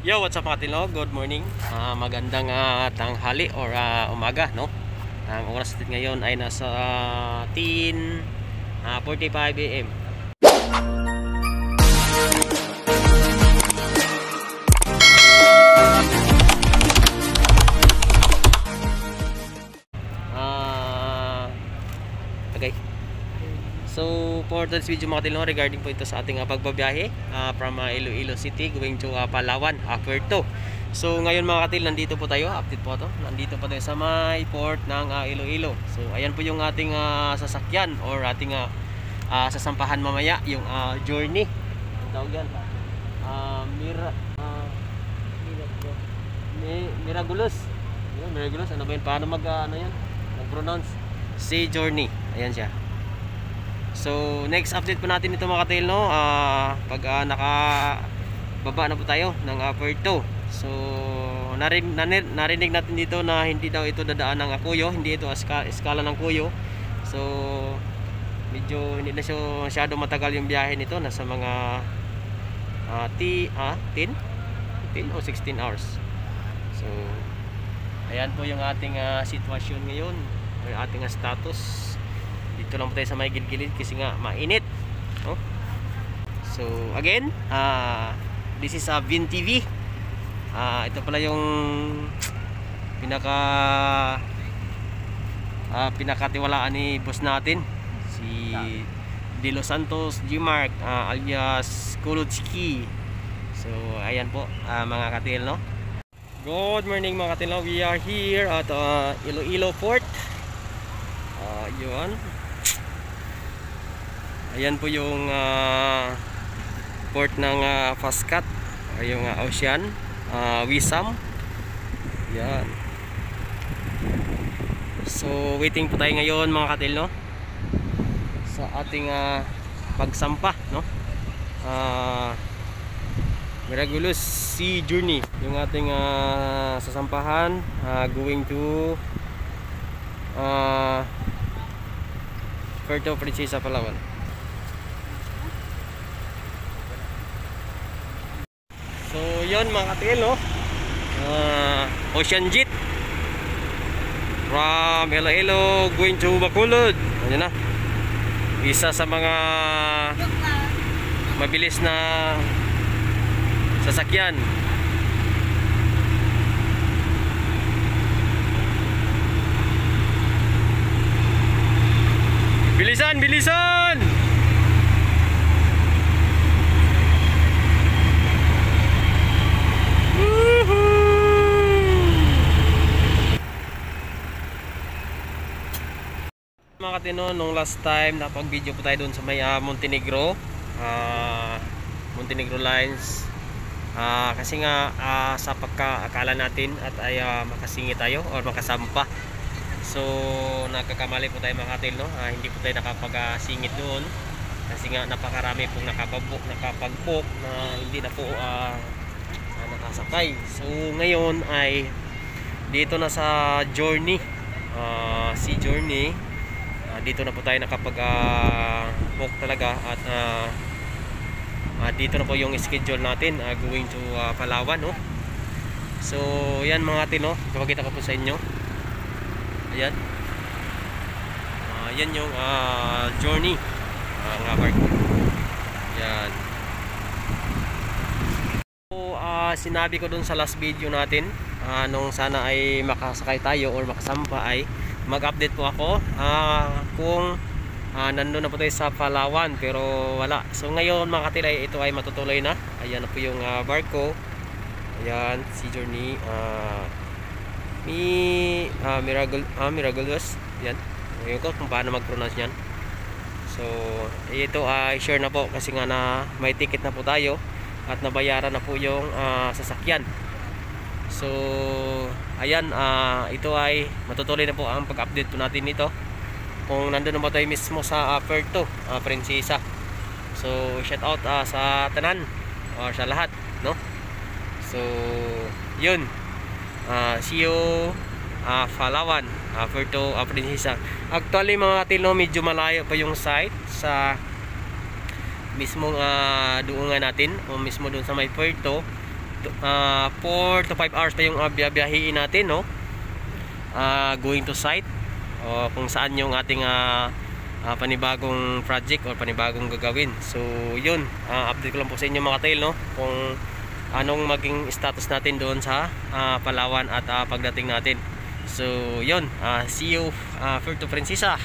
Yo, what's up mga tilo? Good morning. Magandang tanghali or umaga, no? Ang oras natin ngayon ay nasa 10:45 AM. Okay. So, for this video mga tilo, regarding po ito sa ating pagbabiyahe from Iloilo City going to Palawan, Puerto. So, ngayon mga katil, nandito po tayo, update po ito. Nandito po tayo sa may port ng Iloilo. So, ayan po yung ating sasakyan or ating sasampahan mamaya, yung journey. Ang tawag yan. Miraculous. Miraculous. Ano ba yun? Paano mag-pronounce? Sea Journey. Ayan siya. So, next update po natin ito mga katil, no? Pag nakababa na po tayo ng Puerto. So, narinig natin dito na hindi daw ito dadaan ng Cuyo, hindi ito eskala ng Cuyo. So, medyo hindi na siya masyado matagal yung biyahe nito, nasa mga 10 o 16 hours. So, ayan po yung ating sitwasyon ngayon, yung ating status. Dito lang po tayo sa may gilid-gilid kasi nga mainit, oh. So again, this is Vin TV. Ito pala yung pinakatiwalaan ni boss natin, si De Los Santos Gmark, alias Kulutski. So ayan po mga katil, no? Good morning mga katil, no? We are here at Iloilo Port. Yun. Ayan po yung port ng Fastcat, yung Ocean Wisam. Yan. So waiting po tayo ngayon mga katil, no, sa ating pagsampa, no? Miraculous Sea Journey yung ating sasampahan, going to Puerto Princesa, Palawan. So yun mga katil, no? Ocean Jet from Iloilo going to Bacolod. Ayan na, isa sa mga mabilis na sasakyan. Bilisan, bilisan! Mga katino, nung last time napag-video po tayo doon sa may Montenegro Lines, kasi nga sa pagkaakala natin at ay makasingit tayo or makasampa. So nagkakamali po tayo mga katil, no? Hindi po tayo nakapag-singit doon kasi nga napakarami pong nakapag-book na hindi na po nakasakay. So ngayon ay dito na sa journey, Sea Journey, dito na po tayo nakapag-book talaga at dito na po yung schedule natin, going to Palawan, no? So yan mga katil, no? Ipapakita ko po sa inyo. Ayan. Yan yung journey nga barko. Yan. So sinabi ko dun sa last video natin, nung sana ay makasakay tayo or makasampa, ay mag-update po ako kung nandun na po tayo sa Palawan, pero wala. So ngayon mga katilay, ito ay matutuloy na. Ayan na po yung barko. Ayan, Sea Journey, Miraculous. Yan. Ngayon ko kung paano mag-pronounce yan. So ito ay sure na po kasi nga na may ticket na po tayo at nabayaran na po yung sasakyan. So ayan, ito ay matutuloy na po ang pag-update po natin nito kung nandun na ba tayo mismo sa Puerto Princesa. So shout out sa tanan or sa lahat, no? So yun, see you Palawan, Puerto Princesa. Actually mga katil, no, medyo malayo pa yung site sa mismong duungan natin o mismo doon sa may puerto. 4 to 5 hours pa yung biyahiin natin, no? Going to site o kung saan yung ating panibagong project or panibagong gagawin. So yun, update ko lang po sa inyo mga tail, no, kung anong maging status natin doon sa Palawan at pagdating natin. So yun, see you Puerto Princesa.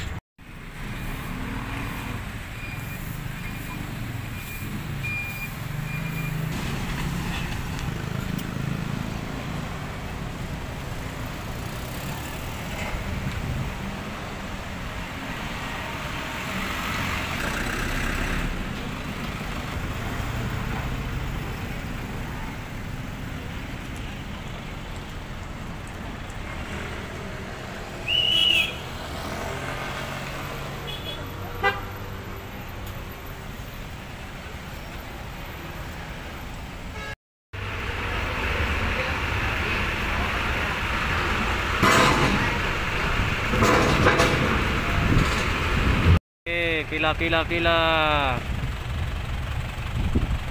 Pila.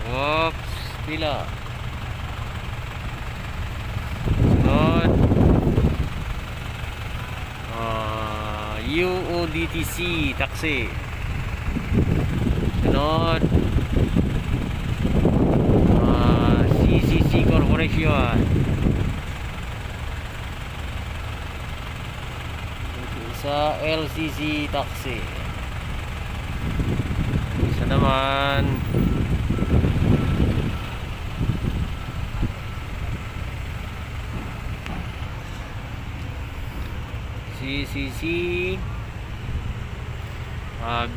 Oops, pila. Sunod. UODTC taxi. Sunod. CCC Corporation. Sa LCC taxi. Isa naman CCC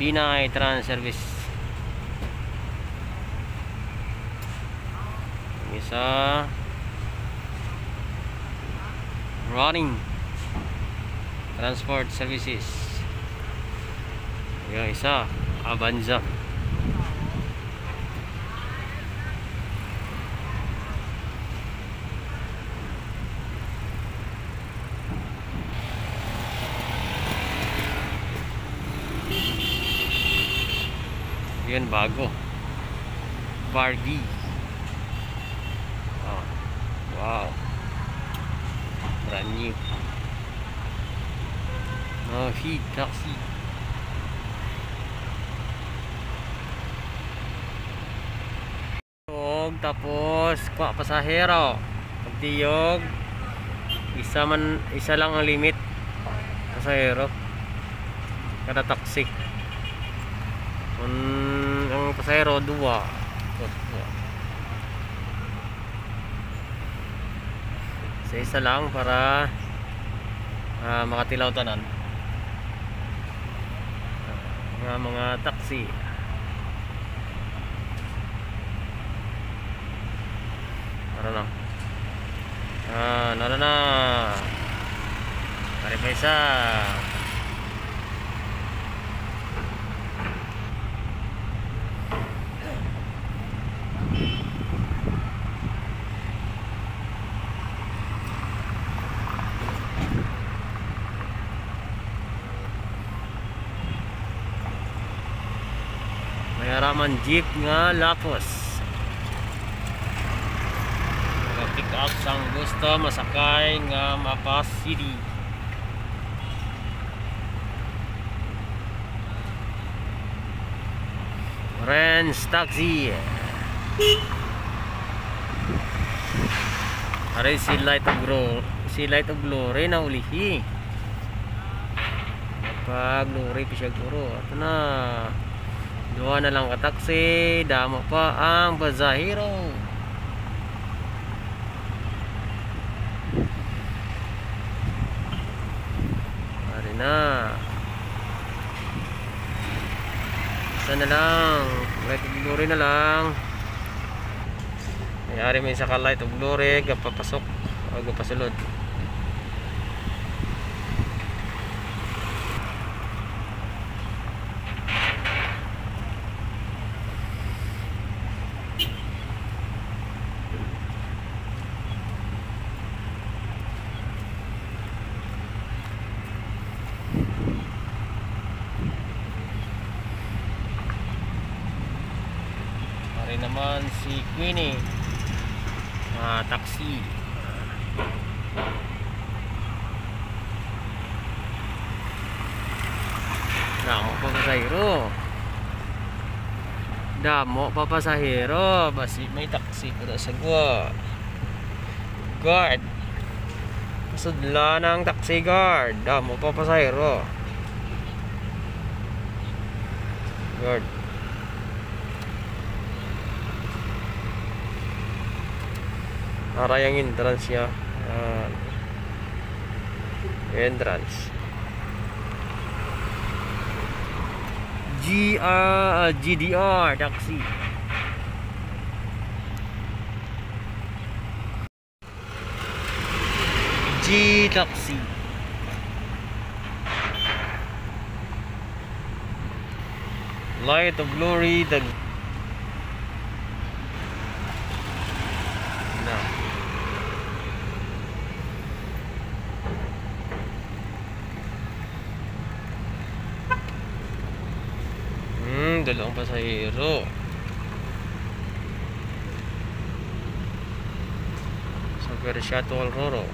Binay Trans Service. Isa Running Transport Services. Yung isa Avanza. Yan bago Barbie. Wow, brand new. Feed taxi. Tapos kuha pasahero. Pagtiyog isa lang ang limit pasahero kada taxi. Ang pasahero 2. Isa lang para makatilaw tanan mga taxi. Nara na pare pa isa. Mayaraman jeep nga lapos. Pick up sang gusto masakay nga Mapa City. Renz taxi. Aray si Light of Glory na ulihi. Pag Glory pa siya guro. Ito na. 2 na lang ka taxi. Damo pa ang pasahero. Na isa na lang Light of Glory na lang. Mayari may isa ka Light of Glory gapapasok o gapasulod. Naman si Queenie taxi. Damo pa pasahero. Damo pa pasahero. Basi may taxi pero sa gwa. Guard. Sudla ng taxi guard. Damo pa pasahero. Guard. Ara yung entrance niya. Entrance. GDR taxi. G taxi. Light of glory the no. Dalawang pasahero. Sa Shuttle Roro.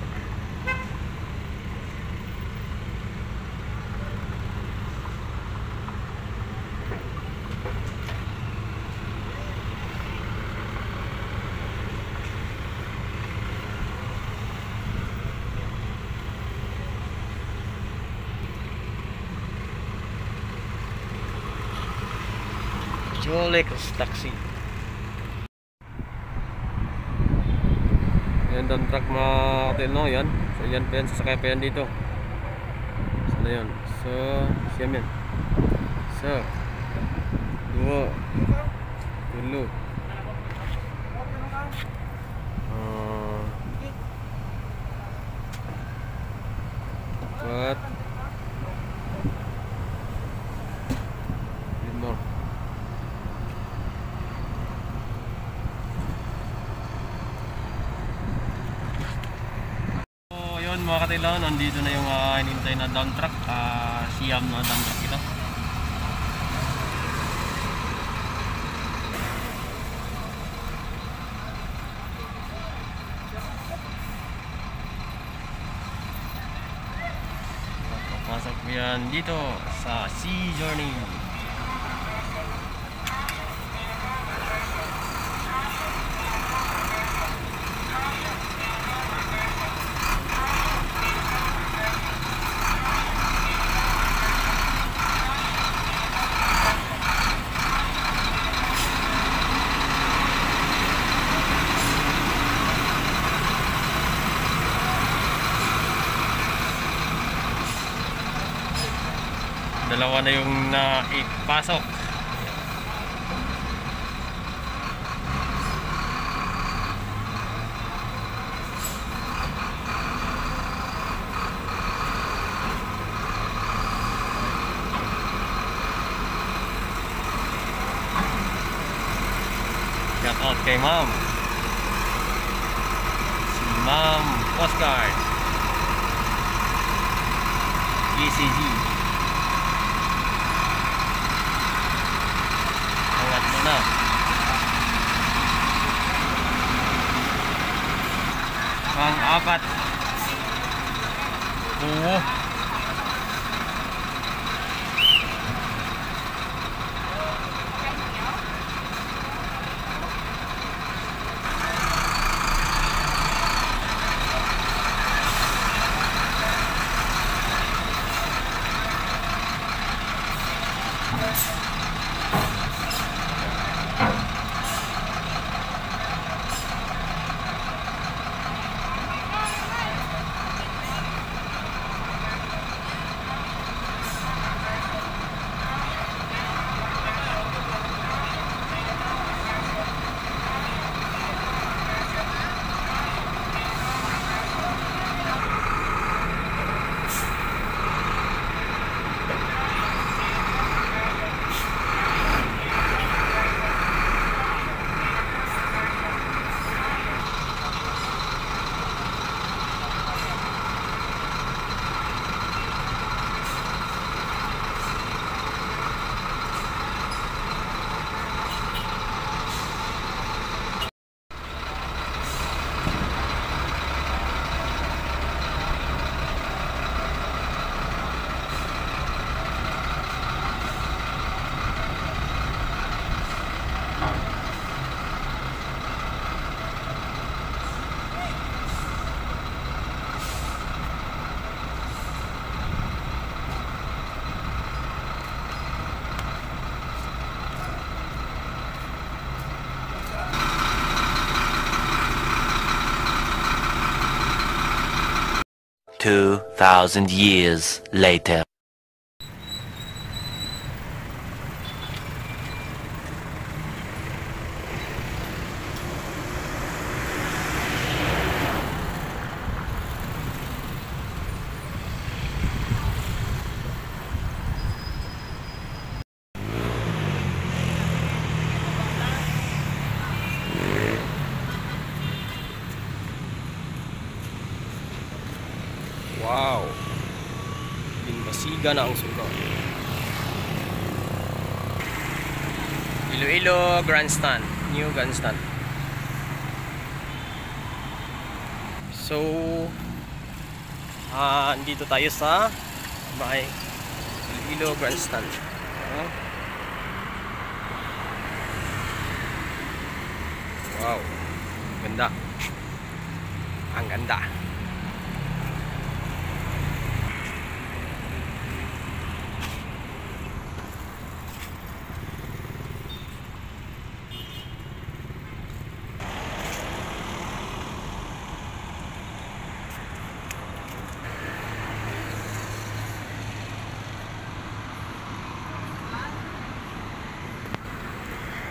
Jolex taxi. Yan doon truck mga katil, no? Yan. So yan pa yan. Sasakay pa yan dito. So na yan. So siyam yan. So 2 3 4 5. Mga katilaw, nandito na yung hinintay na dump truck, Siam na dump truck ito. Papasok mo yan dito sa Sea Journey. Dalawa na yung naipasok. Shout out kay Ma'am. Si Ma'am Postcard ECG. Na. Pang-apat. Oo. 2,000 years later. Wow, Binbasiga na ang suga. Iloilo Grandstand, New Grandstand. So andito tayo sa may Iloilo Grandstand. Wow, ganda. Ang ganda.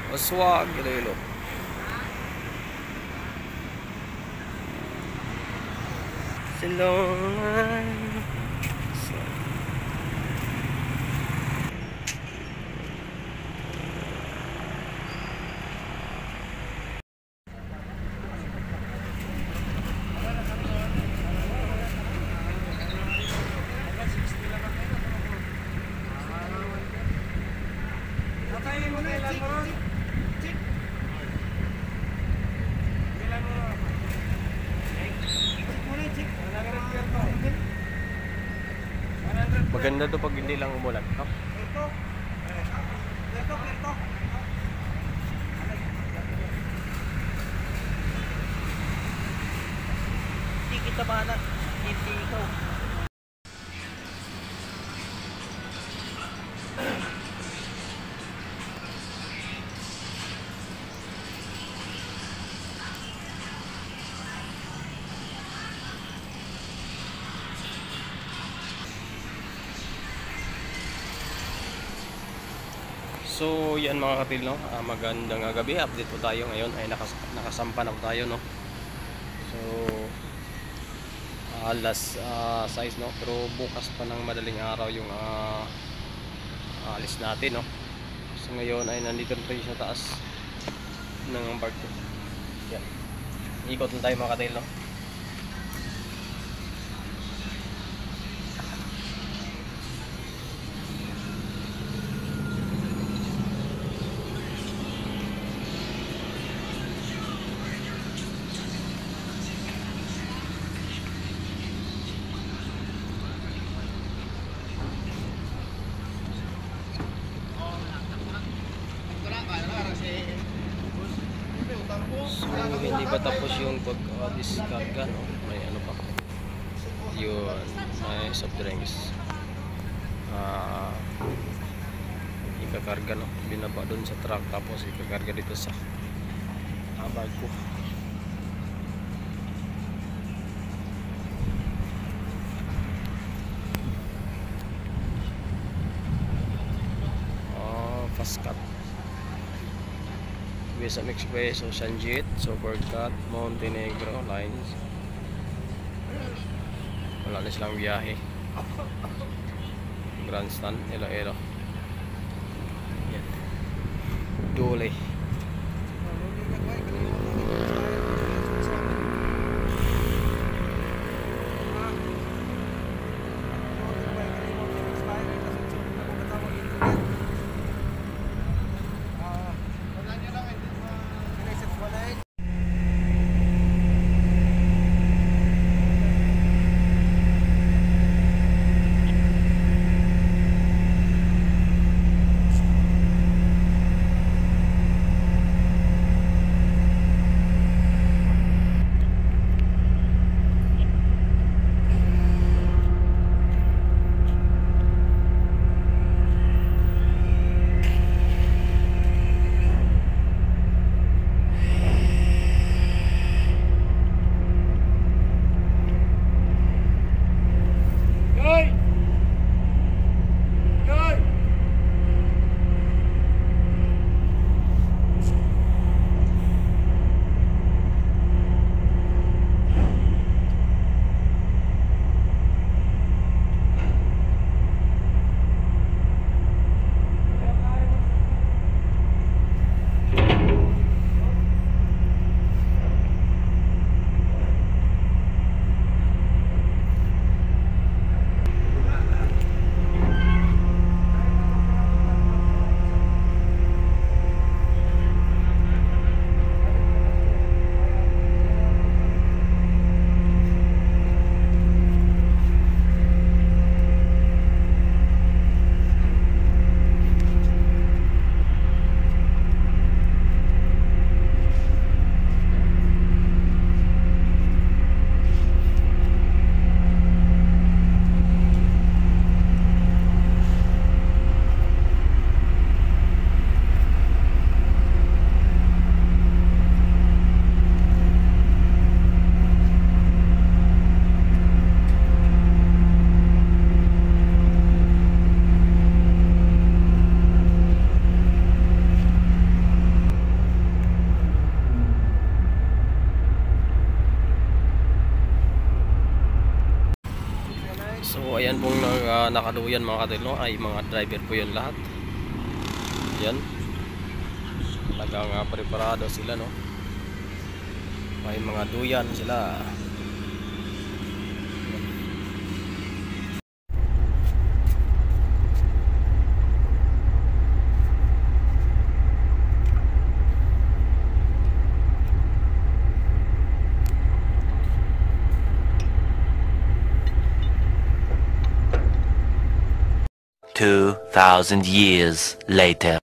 Oswag, Iloilo. Silongan. Maganda to pag hindi lang umulan, no? Hindi kita bahala, hindi ikaw. So yan mga katil, no? Magandang gabi, update po tayo ngayon ay nakasampa na po tayo, no? So alas 6, no? Pero bukas pa ng madaling araw yung alis natin, no? So ngayon ay nandito na tayo sa taas ng barko. Yan, ikot na tayo mga katil, no? So hindi pa tapos yung pag-discarga, no? May ano pa yun, may soft drinks ikakarga, no? Binaba dun sa truck tapos ikakarga dito sa barko. Fast cut Visa Express, Ocean Jet, Supercut, Montenegro Lines. Wala na silang biyahe. Grandstand, Iloilo. Yan. Dole. ayan pong nakaduyan mga kadil, no? Ay mga driver po yun lahat. Yan. Talagang preparado sila, no? May mga duyan sila. 2,000 years later.